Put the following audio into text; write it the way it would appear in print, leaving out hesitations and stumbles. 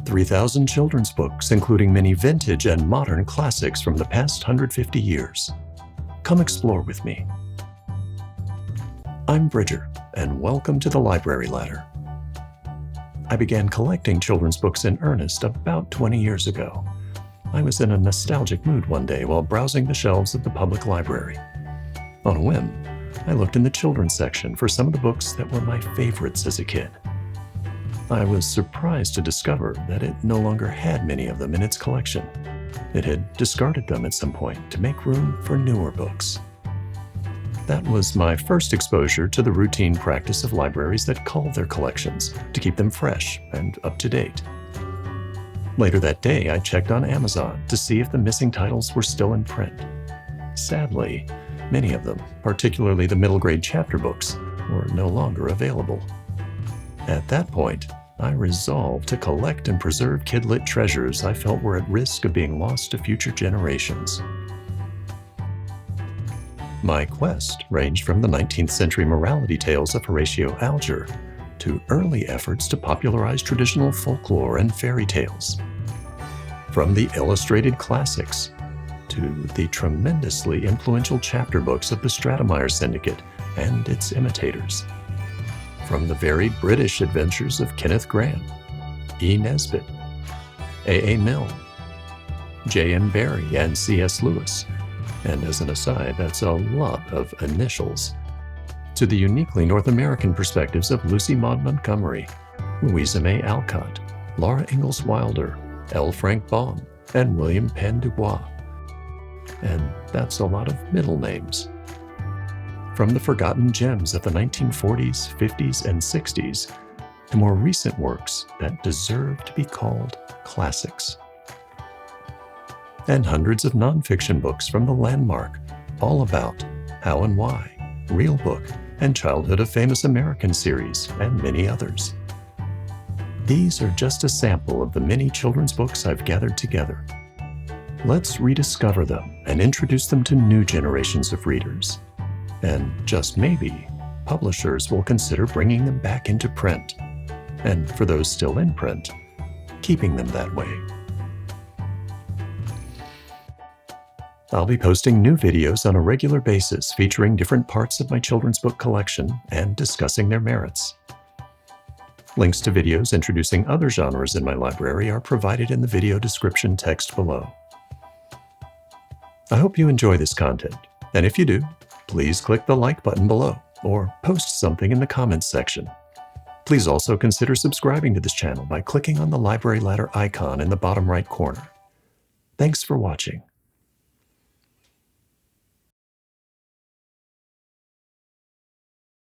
3,000 children's books, including many vintage and modern classics from the past 150 years. Come explore with me. I'm Bridger, and welcome to the Library Ladder. I began collecting children's books in earnest about 20 years ago. I was in a nostalgic mood one day while browsing the shelves of the public library. On a whim, I looked in the children's section for some of the books that were my favorites as a kid. I was surprised to discover that it no longer had many of them in its collection. It had discarded them at some point to make room for newer books. That was my first exposure to the routine practice of libraries that cull their collections to keep them fresh and up to date. Later that day, I checked on Amazon to see if the missing titles were still in print. Sadly, many of them, particularly the middle grade chapter books, were no longer available. At that point, I resolved to collect and preserve kidlit treasures I felt were at risk of being lost to future generations. My quest ranged from the 19th century morality tales of Horatio Alger to early efforts to popularize traditional folklore and fairy tales. From the illustrated classics to the tremendously influential chapter books of the Stratemeyer Syndicate and its imitators. From the varied British adventures of Kenneth Grahame, E. Nesbit, A. Milne, J. M. Barrie, and C.S. Lewis, and as an aside, that's a lot of initials, to the uniquely North American perspectives of Lucy Maud Montgomery, Louisa May Alcott, Laura Ingalls Wilder, L. Frank Baum, and William Penn du Bois. And that's a lot of middle names. From the forgotten gems of the 1940s, 50s, and 60s to more recent works that deserve to be called classics. And hundreds of nonfiction books from the Landmark, all about How and Why, Real Book, and Childhood of Famous American series, and many others. These are just a sample of the many children's books I've gathered together. Let's rediscover them and introduce them to new generations of readers. And just maybe, publishers will consider bringing them back into print. And for those still in print, keeping them that way. I'll be posting new videos on a regular basis featuring different parts of my children's book collection and discussing their merits. Links to videos introducing other genres in my library are provided in the video description text below. I hope you enjoy this content, and if you do, please click the like button below or post something in the comments section. Please also consider subscribing to this channel by clicking on the Library Ladder icon in the bottom right corner. Thanks for watching.